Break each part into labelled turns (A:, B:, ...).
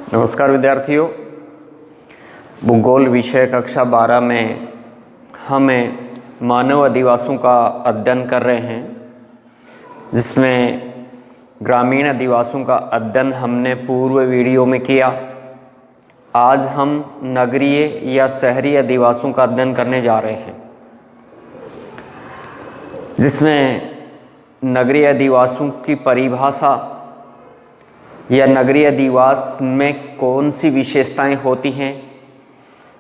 A: नमस्कार विद्यार्थियों, भूगोल विषय कक्षा 12 में हमें मानव अधिवासों का अध्ययन कर रहे हैं, जिसमें ग्रामीण अधिवासों का अध्ययन हमने पूर्व वीडियो में किया। आज हम नगरीय या शहरी अधिवासों का अध्ययन करने जा रहे हैं, जिसमें नगरीय अधिवासों की परिभाषा या नगरीय अधिवास में कौन सी विशेषताएं होती हैं,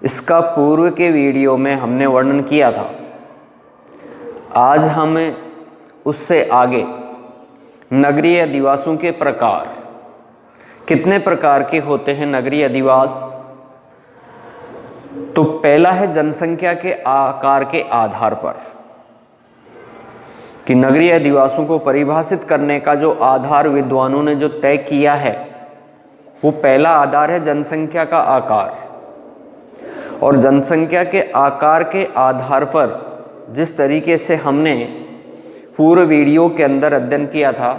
A: इसका पूर्व के वीडियो में हमने वर्णन किया था। आज हम उससे आगे नगरीय अधिवासों के प्रकार, कितने प्रकार के होते हैं नगरीय अधिवास। तो पहला है जनसंख्या के आकार के आधार पर, कि नगरीय अधिवासों को परिभाषित करने का जो आधार विद्वानों ने जो तय किया है, वो पहला आधार है जनसंख्या का आकार। और जनसंख्या के आकार के आधार पर जिस तरीके से हमने पूर्व वीडियो के अंदर अध्ययन किया था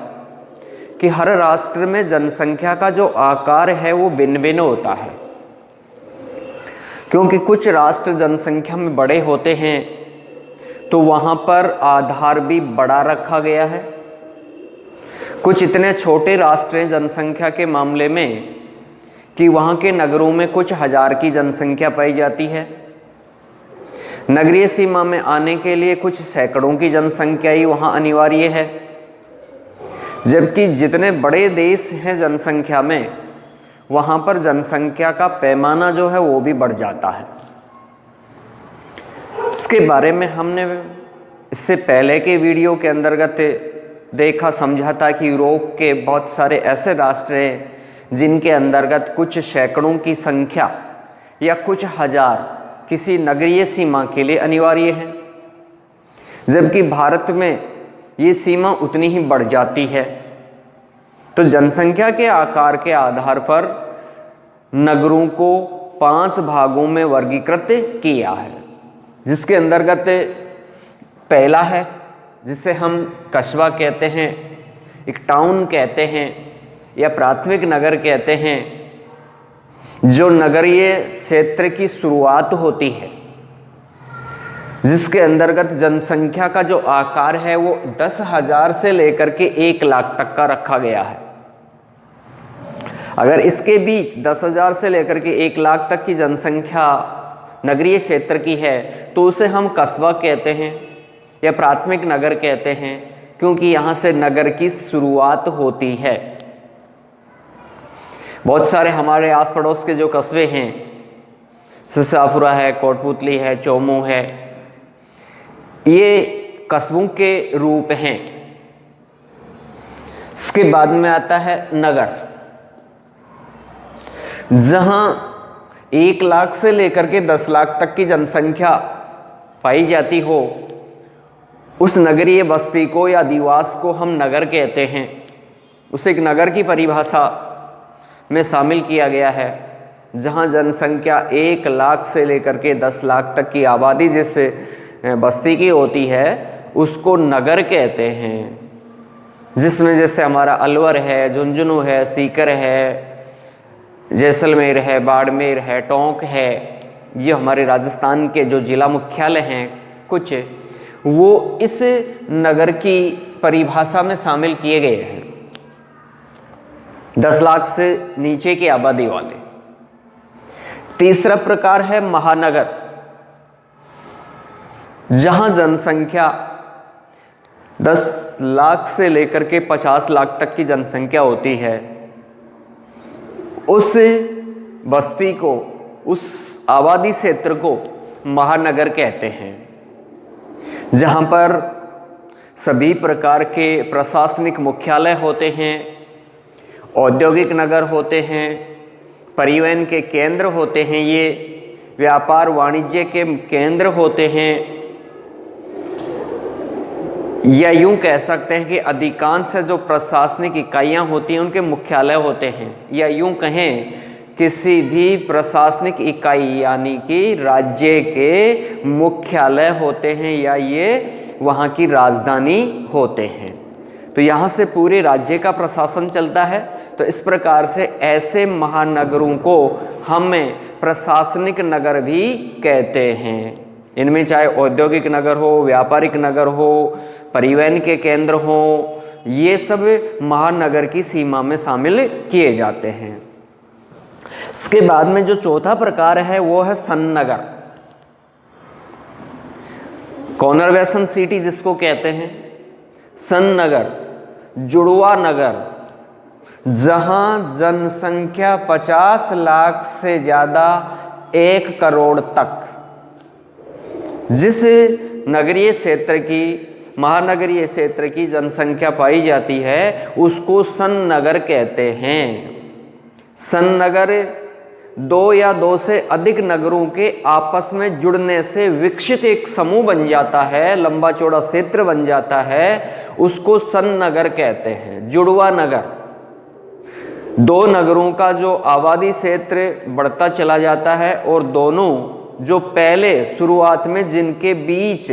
A: कि हर राष्ट्र में जनसंख्या का जो आकार है वो भिन्न भिन्न होता है, क्योंकि कुछ राष्ट्र जनसंख्या में बड़े होते हैं तो वहाँ पर आधार भी बड़ा रखा गया है। कुछ इतने छोटे राष्ट्र हैं जनसंख्या के मामले में कि वहाँ के नगरों में कुछ हजार की जनसंख्या पाई जाती है। नगरीय सीमा में आने के लिए कुछ सैकड़ों की जनसंख्या ही वहाँ अनिवार्य है, जबकि जितने बड़े देश हैं जनसंख्या में, वहाँ पर जनसंख्या का पैमाना जो है वो भी बढ़ जाता है। इसके बारे में हमने इससे पहले के वीडियो के अंतर्गत देखा समझा था कि यूरोप के बहुत सारे ऐसे राष्ट्र हैं जिनके अंतर्गत कुछ सैकड़ों की संख्या या कुछ हजार किसी नगरीय सीमा के लिए अनिवार्य है, जबकि भारत में ये सीमा उतनी ही बढ़ जाती है। तो जनसंख्या के आकार के आधार पर नगरों को 5 भागों में वर्गीकृत किया है, जिसके अंतर्गत पहला है जिसे हम कस्बा कहते हैं, एक टाउन कहते हैं या प्राथमिक नगर कहते हैं, जो नगरीय क्षेत्र की शुरुआत होती है, जिसके अंतर्गत जनसंख्या का जो आकार है वो 10,000 से लेकर के 1 लाख तक का रखा गया है। अगर इसके बीच 10,000 से लेकर के 1 लाख तक की जनसंख्या नगरीय क्षेत्र की है तो उसे हम कस्बा कहते हैं या प्राथमिक नगर कहते हैं, क्योंकि यहाँ से नगर की शुरुआत होती है। बहुत सारे हमारे आस पड़ोस के जो कस्बे हैं, शाहपुरा है, कोटपुतली है, चौमू है, ये कस्बों के रूप हैं। इसके बाद में आता है नगर, जहां 1 लाख से लेकर के 10 लाख तक की जनसंख्या पाई जाती हो, उस नगरीय बस्ती को या अधिवास को हम नगर कहते हैं। उसे एक नगर की परिभाषा में शामिल किया गया है, जहां जनसंख्या 1 लाख से लेकर के 10 लाख तक की आबादी जिस बस्ती की होती है उसको नगर कहते हैं। जिसमें जैसे हमारा अलवर है, झुंझुनू है, सीकर है, जैसलमेर है, बाड़मेर है, टोंक है, ये हमारे राजस्थान के जो जिला मुख्यालय हैं कुछ, वो इस नगर की परिभाषा में शामिल किए गए हैं, 10 लाख से नीचे की आबादी वाले। तीसरा प्रकार है महानगर, जहां जनसंख्या 10 लाख से लेकर के 50 लाख तक की जनसंख्या होती है। उस बस्ती को, उस आबादी क्षेत्र को महानगर कहते हैं, जहां पर सभी प्रकार के प्रशासनिक मुख्यालय होते हैं, औद्योगिक नगर होते हैं, परिवहन के केंद्र होते हैं, ये व्यापार वाणिज्य के केंद्र होते हैं, या यूं कह सकते हैं कि अधिकांश जो प्रशासनिक इकाइयां होती हैं उनके मुख्यालय होते हैं, या यूं कहें किसी भी प्रशासनिक इकाई यानी कि राज्य के मुख्यालय होते हैं या ये वहाँ की राजधानी होते हैं। तो यहाँ से पूरे राज्य का प्रशासन चलता है। तो इस प्रकार से ऐसे महानगरों को हमें प्रशासनिक नगर भी कहते हैं। इनमें चाहे औद्योगिक नगर हो, व्यापारिक नगर हो, परिवहन के केंद्र हो, ये सब महानगर की सीमा में शामिल किए जाते हैं। इसके बाद में जो चौथा प्रकार है वो है सन्नगर, कॉन्वर्जेंट सिटी जिसको कहते हैं। सन्नगर, जुड़वा नगर, जहां जनसंख्या 50 लाख से ज्यादा 1 करोड़ तक, जिस नगरीय क्षेत्र की, महानगरीय क्षेत्र की जनसंख्या पाई जाती है उसको सन्नगर कहते हैं। सन्नगर 2 या 2 से अधिक नगरों के आपस में जुड़ने से विकसित एक समूह बन जाता है, लंबा चौड़ा क्षेत्र बन जाता है, उसको सन्नगर कहते हैं। जुड़वा नगर, 2 नगरों का जो आबादी क्षेत्र बढ़ता चला जाता है और दोनों जो पहले शुरुआत में जिनके बीच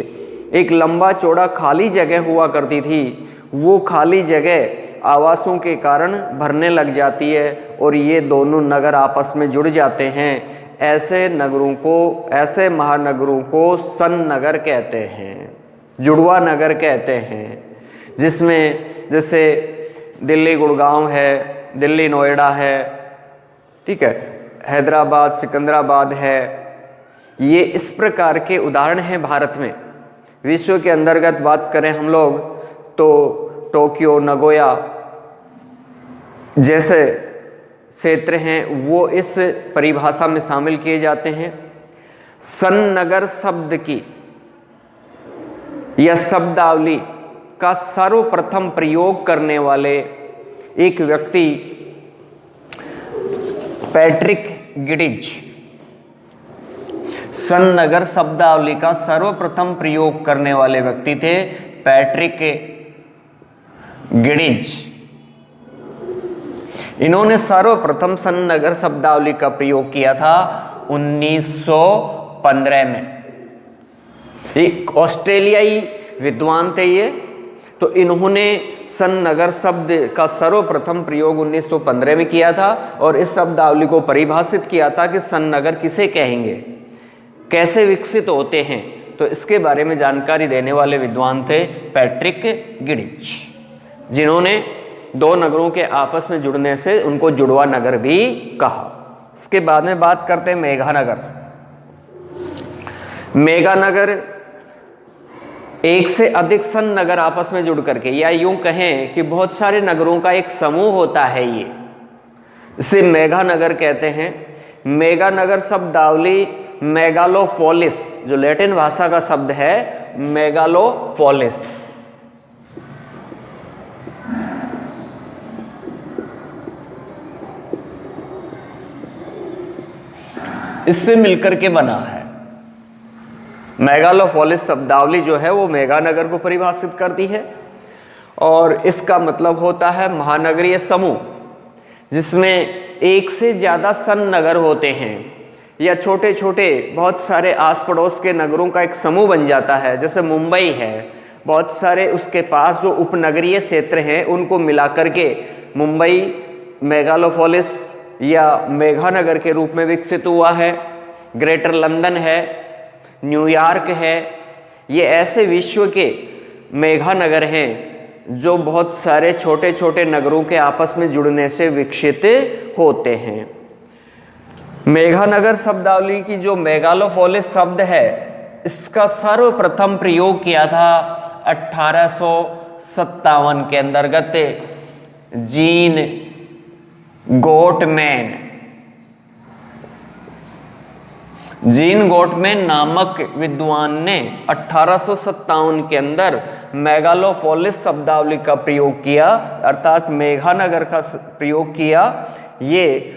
A: एक लंबा चौड़ा खाली जगह हुआ करती थी, वो खाली जगह आवासों के कारण भरने लग जाती है और ये दोनों नगर आपस में जुड़ जाते हैं। ऐसे नगरों को, ऐसे महानगरों को सन्नगर कहते हैं, जुड़वा नगर कहते हैं। जिसमें जैसे दिल्ली गुड़गांव है, दिल्ली नोएडा है, ठीक है, हैदराबाद सिकंदराबाद है, ये इस प्रकार के उदाहरण हैं भारत में। विश्व के अंतर्गत बात करें हम लोग तो टोक्यो, नगोया जैसे क्षेत्र हैं वो इस परिभाषा में शामिल किए जाते हैं। सन्नगर शब्द की या शब्दावली का सर्वप्रथम प्रयोग करने वाले एक व्यक्ति पैट्रिक गिडिज, सन्नगर शब्दावली का सर्वप्रथम प्रयोग करने वाले व्यक्ति थे पैट्रिक गिडिज। इन्होंने सर्वप्रथम सन्नगर शब्दावली का प्रयोग किया था 1915 में। एक ऑस्ट्रेलियाई विद्वान थे ये, तो इन्होंने सन्नगर शब्द का सर्वप्रथम प्रयोग 1915 में किया था और इस शब्दावली को परिभाषित किया था कि सन्नगर किसे कहेंगे, कैसे विकसित होते हैं। तो इसके बारे में जानकारी देने वाले विद्वान थे पैट्रिक गिडिज, जिन्होंने 2 नगरों के आपस में जुड़ने से उनको जुड़वा नगर भी कहा। इसके बाद में बात करते हैं मेघानगर। मेघानगर एक से अधिक सन्नगर आपस में जुड़ करके, या यूं कहें कि बहुत सारे नगरों का एक समूह होता है, ये इसे मेघानगर कहते हैं। मेघानगर शब्दावली मेगालोपोलिस, जो लैटिन भाषा का शब्द है मेगालोपोलिस, इससे मिलकर के बना है। मेगालोपोलिस शब्दावली जो है वो मेघानगर को परिभाषित करती है और इसका मतलब होता है महानगरीय समूह, जिसमें एक से ज़्यादा सन्नगर होते हैं या छोटे छोटे बहुत सारे आस पड़ोस के नगरों का एक समूह बन जाता है। जैसे मुंबई है, बहुत सारे उसके पास जो उपनगरीय क्षेत्र हैं उनको मिलाकर के मुंबई मेगालोपोलिस या मेघानगर के रूप में विकसित हुआ है। ग्रेटर लंदन है, न्यूयॉर्क है, ये ऐसे विश्व के मेघानगर हैं जो बहुत सारे छोटे छोटे नगरों के आपस में जुड़ने से विकसित होते हैं। मेघानगर शब्दावली की जो मेगालोपोलिस शब्द है, इसका सर्वप्रथम प्रयोग किया था 1857 के अंतर्गत जीन गोटमैन नामक विद्वान ने 1857 के अंदर मेगालोपोलिस शब्दावली का प्रयोग किया, अर्थात मेघानगर का प्रयोग किया। ये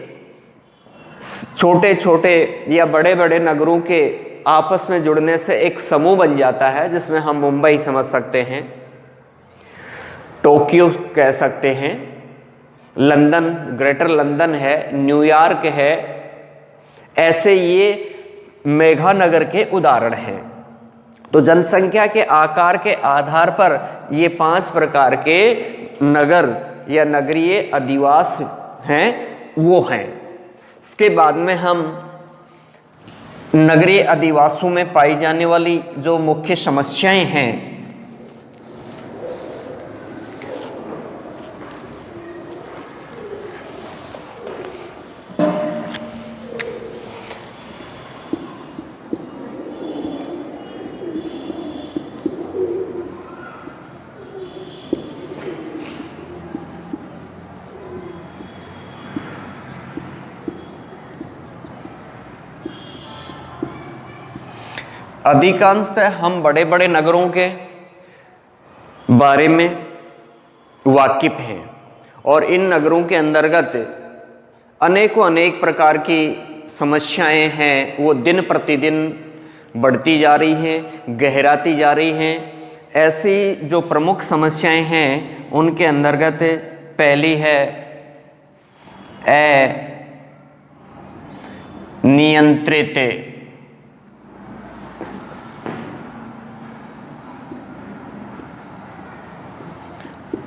A: छोटे छोटे या बड़े बड़े नगरों के आपस में जुड़ने से एक समूह बन जाता है, जिसमें हम मुंबई समझ सकते हैं, टोक्यो कह सकते हैं, लंदन, ग्रेटर लंदन है, न्यूयॉर्क है। ऐसे ये मेघानगर के उदाहरण हैं। तो जनसंख्या के आकार के आधार पर ये 5 प्रकार के नगर या नगरीय अधिवास हैं वो हैं। इसके बाद में हम नगरीय अधिवासों में पाई जाने वाली जो मुख्य समस्याएं हैं अधिकांशतः हम बड़े बड़े नगरों के बारे में वाकिफ हैं और इन नगरों के अंतर्गत अनेक प्रकार की समस्याएं हैं वो दिन प्रतिदिन बढ़ती जा रही हैं, गहराती जा रही हैं। ऐसी जो प्रमुख समस्याएं हैं उनके अंतर्गत पहली है अनियंत्रित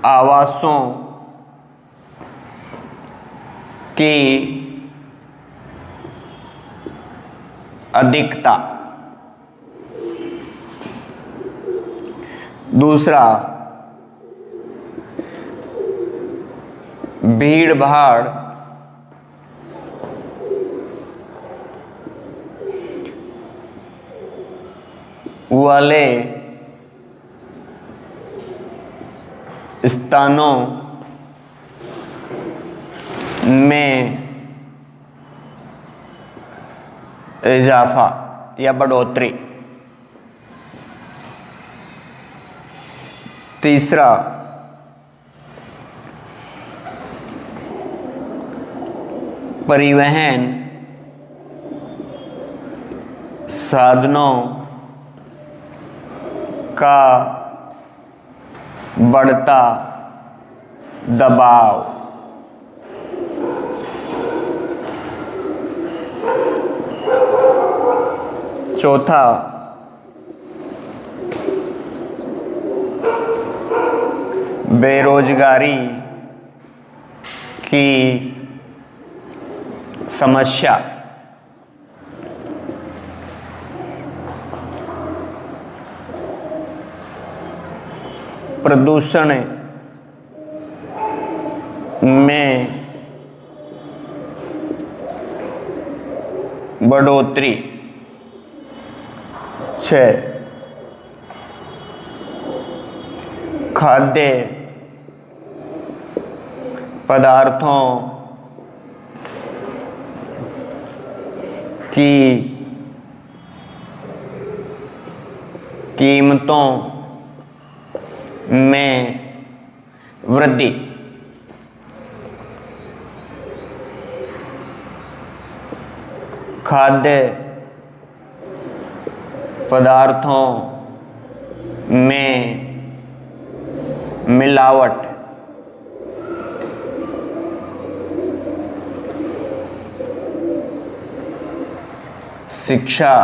A: आवासों की अधिकता। दूसरा, भीड़ भाड़ वाले स्थानों में इजाफा या बढ़ोतरी। तीसरा, परिवहन साधनों का बढ़ता दबाव। चौथा, बेरोजगारी की समस्या। प्रदूषण में बढ़ोतरी। 6, खाद्य पदार्थों की कीमतों में वृद्धि। खाद्य पदार्थों में मिलावट। शिक्षा,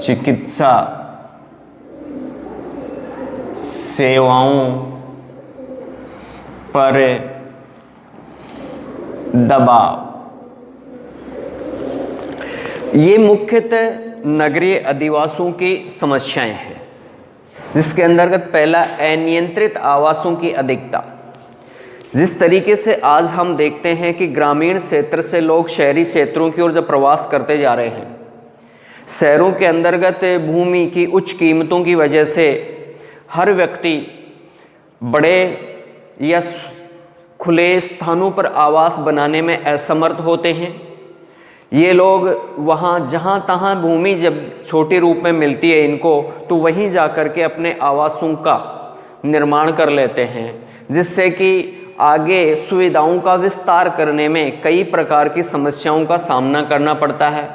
A: चिकित्सा सेवाओं पर दबाव। ये मुख्यतः नगरीय अधिवासों की समस्याएं हैं, जिसके अंतर्गत पहला अनियंत्रित आवासों की अधिकता। जिस तरीके से आज हम देखते हैं कि ग्रामीण क्षेत्र से लोग शहरी क्षेत्रों की ओर जब प्रवास करते जा रहे हैं, शहरों के अंतर्गत भूमि की उच्च कीमतों की वजह से हर व्यक्ति बड़े या खुले स्थानों पर आवास बनाने में असमर्थ होते हैं। ये लोग वहाँ जहाँ तहाँ भूमि जब छोटे रूप में मिलती है इनको, तो वहीं जा कर के अपने आवासों का निर्माण कर लेते हैं, जिससे कि आगे सुविधाओं का विस्तार करने में कई प्रकार की समस्याओं का सामना करना पड़ता है।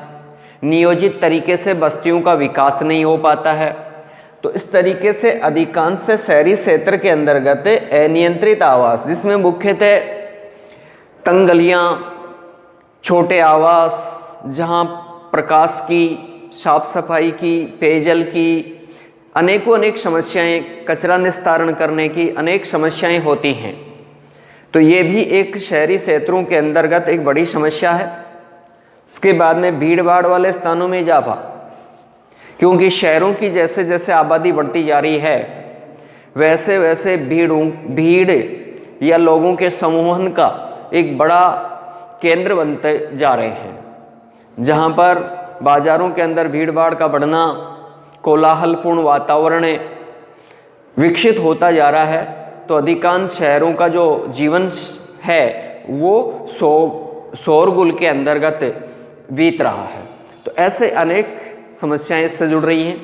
A: नियोजित तरीके से बस्तियों का विकास नहीं हो पाता है। तो इस तरीके से अधिकांश शहरी क्षेत्र के अंतर्गत अनियंत्रित आवास, जिसमें मुख्यतः तंग गलियाँ, छोटे आवास जहाँ प्रकाश की, साफ सफाई की, पेयजल की अनेक समस्याएं, कचरा निस्तारण करने की अनेक समस्याएं होती हैं, तो ये भी एक शहरी क्षेत्रों के अंतर्गत एक बड़ी समस्या है। इसके बाद में भीड़ भाड़ वाले स्थानों में इजाफा, क्योंकि शहरों की जैसे जैसे आबादी बढ़ती जा रही है वैसे वैसे भीड़ या लोगों के समूहन का एक बड़ा केंद्र बनते जा रहे हैं, जहाँ पर बाज़ारों के अंदर भीड़ भाड़ का बढ़ना, कोलाहलपूर्ण वातावरण विकसित होता जा रहा है। तो अधिकांश शहरों का जो जीवन है वो शोरगुल के अंतर्गत बीत रहा है। तो ऐसे अनेक समस्याएं इससे जुड़ रही हैं।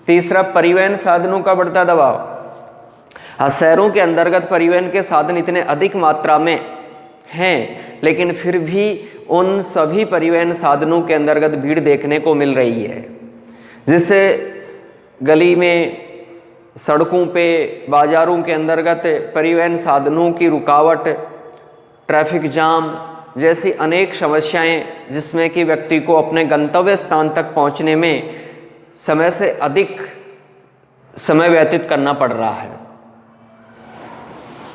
A: तीसरा, परिवहन साधनों का बढ़ता दबाव। शहरों के अंतर्गत परिवहन के साधन इतने अधिक मात्रा में हैं, लेकिन फिर भी उन सभी परिवहन साधनों के अंतर्गत भीड़ देखने को मिल रही है, जिससे गली में, सड़कों पे, बाज़ारों के अंतर्गत परिवहन साधनों की रुकावट, ट्रैफिक जाम जैसी अनेक समस्याएं, जिसमें कि व्यक्ति को अपने गंतव्य स्थान तक पहुंचने में समय से अधिक समय व्यतीत करना पड़ रहा है।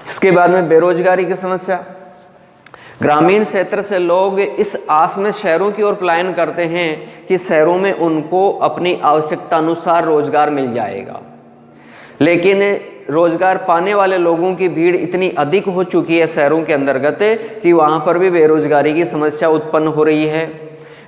A: इसके बाद में बेरोजगारी की समस्या। ग्रामीण क्षेत्र से लोग इस आस में शहरों की ओर पलायन करते हैं कि शहरों में उनको अपनी आवश्यकता अनुसार रोजगार मिल जाएगा, लेकिन रोजगार पाने वाले लोगों की भीड़ इतनी अधिक हो चुकी है शहरों के अंतर्गत कि वहाँ पर भी बेरोजगारी की समस्या उत्पन्न हो रही है।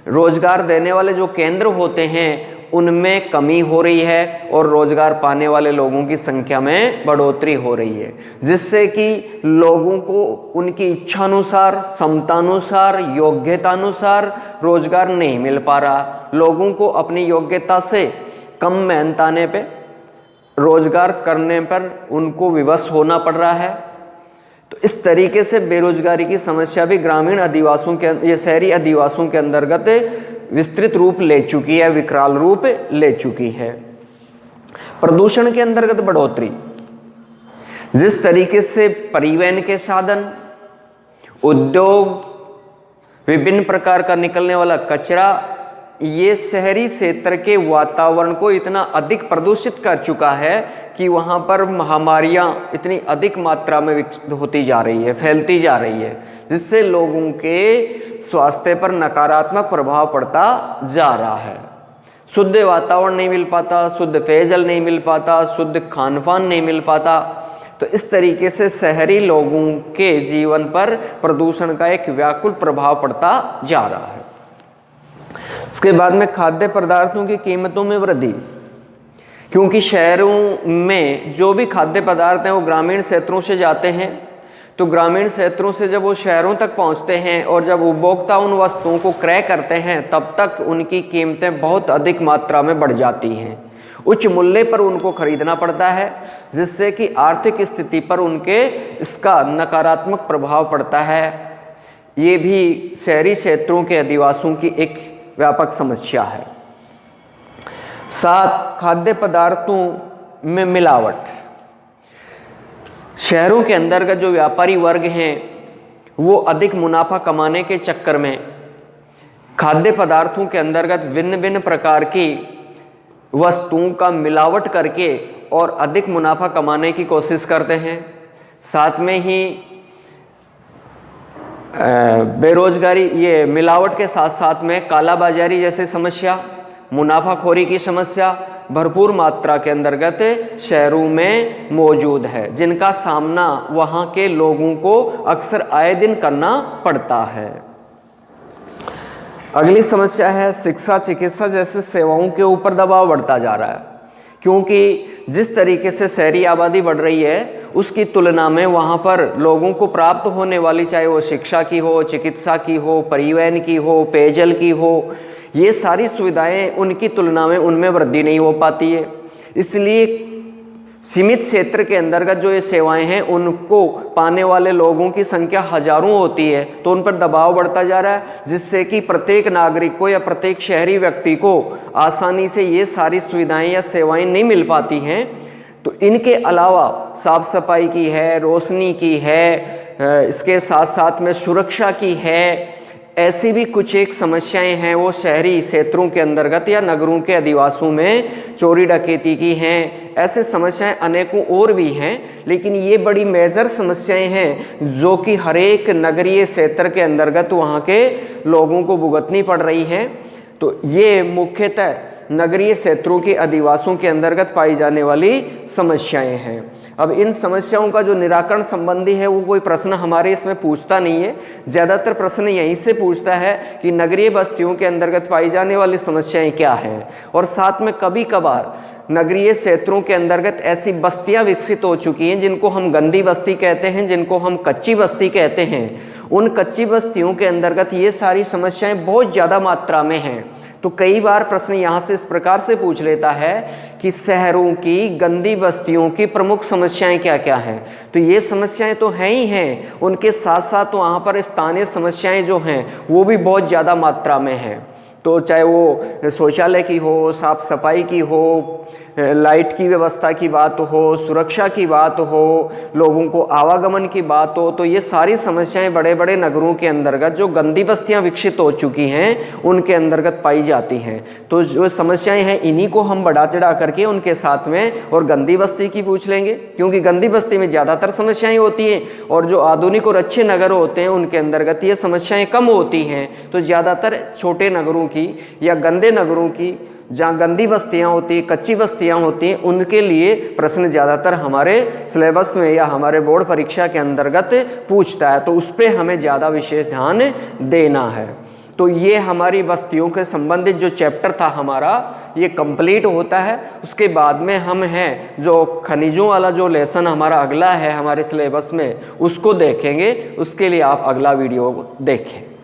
A: रोजगार देने वाले जो केंद्र होते हैं उनमें कमी हो रही है और रोजगार पाने वाले लोगों की संख्या में बढ़ोतरी हो रही है, जिससे कि लोगों को उनकी इच्छानुसार, क्षमतानुसार, योग्यतानुसार रोजगार नहीं मिल पा रहा। लोगों को अपनी योग्यता से कम मेहनताने पे रोजगार करने पर उनको विवश होना पड़ रहा है। तो इस तरीके से बेरोजगारी की समस्या भी ग्रामीण अधिवासियों के, ये शहरी अधिवासियों के अंतर्गत विस्तृत रूप ले चुकी है, विकराल रूप ले चुकी है। प्रदूषण के अंतर्गत बढ़ोतरी। जिस तरीके से परिवहन के साधन, उद्योग, विभिन्न प्रकार का निकलने वाला कचरा, ये शहरी क्षेत्र के वातावरण को इतना अधिक प्रदूषित कर चुका है कि वहाँ पर महामारियाँ इतनी अधिक मात्रा में विकसित होती जा रही है, फैलती जा रही है, जिससे लोगों के स्वास्थ्य पर नकारात्मक प्रभाव पड़ता जा रहा है। शुद्ध वातावरण नहीं मिल पाता, शुद्ध पेयजल नहीं मिल पाता, शुद्ध खान पान नहीं मिल पाता। तो इस तरीके से शहरी लोगों के जीवन पर प्रदूषण का एक व्याकुल प्रभाव पड़ता जा रहा है। इसके बाद में खाद्य पदार्थों की कीमतों में वृद्धि, क्योंकि शहरों में जो भी खाद्य पदार्थ हैं वो ग्रामीण क्षेत्रों से जाते हैं। तो ग्रामीण क्षेत्रों से जब वो शहरों तक पहुंचते हैं और जब उपभोक्ता उन वस्तुओं को क्रय करते हैं, तब तक उनकी कीमतें बहुत अधिक मात्रा में बढ़ जाती हैं। उच्च मूल्य पर उनको खरीदना पड़ता है, जिससे कि आर्थिक स्थिति पर उनके इसका नकारात्मक प्रभाव पड़ता है। ये भी शहरी क्षेत्रों के अधिवासियों की एक व्यापक समस्या है। 7, खाद्य पदार्थों में मिलावट। शहरों के अंतर्गत जो व्यापारी वर्ग हैं वो अधिक मुनाफा कमाने के चक्कर में खाद्य पदार्थों के अंतर्गत भिन्न भिन्न प्रकार की वस्तुओं का मिलावट करके और अधिक मुनाफा कमाने की कोशिश करते हैं। साथ में ही बेरोजगारी, ये मिलावट के साथ साथ में कालाबाजारी जैसी समस्या, मुनाफाखोरी की समस्या भरपूर मात्रा के अंतर्गत शहरों में मौजूद है, जिनका सामना वहाँ के लोगों को अक्सर आए दिन करना पड़ता है। अगली समस्या है शिक्षा, चिकित्सा जैसे सेवाओं के ऊपर दबाव बढ़ता जा रहा है, क्योंकि जिस तरीके से शहरी आबादी बढ़ रही है उसकी तुलना में वहाँ पर लोगों को प्राप्त होने वाली, चाहे वो शिक्षा की हो, चिकित्सा की हो, परिवहन की हो, पेयजल की हो, ये सारी सुविधाएं उनकी तुलना में उनमें वृद्धि नहीं हो पाती है। इसलिए सीमित क्षेत्र के अंतर्गत जो ये सेवाएं हैं उनको पाने वाले लोगों की संख्या हजारों होती है, तो उन पर दबाव बढ़ता जा रहा है, जिससे कि प्रत्येक नागरिक को या प्रत्येक शहरी व्यक्ति को आसानी से ये सारी सुविधाएं या सेवाएं नहीं मिल पाती हैं। तो इनके अलावा साफ सफाई की है, रोशनी की है, इसके साथ साथ में सुरक्षा की है, ऐसी भी कुछ एक समस्याएं हैं वो शहरी क्षेत्रों के अंतर्गत या नगरों के अधिवासों में चोरी डकैती की हैं। ऐसे समस्याएं अनेकों और भी हैं, लेकिन ये बड़ी मेजर समस्याएं हैं जो कि हर एक नगरीय क्षेत्र के अंतर्गत वहाँ के लोगों को भुगतनी पड़ रही है। तो ये मुख्यतः नगरीय क्षेत्रों के अधिवासों के अंतर्गत पाई जाने वाली समस्याएं हैं। अब इन समस्याओं का जो निराकरण संबंधी है वो कोई प्रश्न हमारे इसमें पूछता नहीं है। ज़्यादातर प्रश्न यहीं से पूछता है कि नगरीय बस्तियों के अंतर्गत पाई जाने वाली समस्याएं क्या हैं, और साथ में कभी कभार नगरीय क्षेत्रों के अंतर्गत ऐसी बस्तियां विकसित हो चुकी हैं जिनको हम गंदी बस्ती कहते हैं, जिनको हम कच्ची बस्ती कहते हैं। उन कच्ची बस्तियों के अंतर्गत ये सारी समस्याएं बहुत ज़्यादा मात्रा में हैं। तो कई बार प्रश्न यहाँ से इस प्रकार से पूछ लेता है कि शहरों की गंदी बस्तियों की प्रमुख समस्याएं क्या क्या हैं। तो ये समस्याएं तो हैं ही हैं, उनके साथ साथ वहाँ पर स्थानीय समस्याएं जो हैं वो भी बहुत ज़्यादा मात्रा में हैं। तो चाहे वो शौचालय की हो, साफ सफाई की हो, लाइट की व्यवस्था की बात हो, सुरक्षा की बात हो, लोगों को आवागमन की बात हो, तो ये सारी समस्याएं बड़े बड़े नगरों के अंतर्गत जो गंदी बस्तियां विकसित हो चुकी हैं उनके अंतर्गत पाई जाती हैं। तो जो समस्याएं हैं इन्हीं को हम बढ़ा चढ़ा करके उनके साथ में और गंदी बस्ती की पूछ लेंगे, क्योंकि गंदी बस्ती में ज़्यादातर समस्याएँ होती हैं और जो आधुनिक और अच्छे नगर होते हैं उनके अंतर्गत ये समस्याएँ कम होती हैं। तो ज़्यादातर छोटे नगरों की या गंदे नगरों की जहाँ गंदी बस्तियाँ होती, कच्ची बस्तियाँ होती हैं, उनके लिए प्रश्न ज़्यादातर हमारे सिलेबस में या हमारे बोर्ड परीक्षा के अंतर्गत पूछता है। तो उस पर हमें ज़्यादा विशेष ध्यान देना है। तो ये हमारी बस्तियों के संबंधित जो चैप्टर था हमारा ये कंप्लीट होता है। उसके बाद में हम हैं जो खनिजों वाला जो लेसन हमारा अगला है हमारे सिलेबस में उसको देखेंगे। उसके लिए आप अगला वीडियो देखें।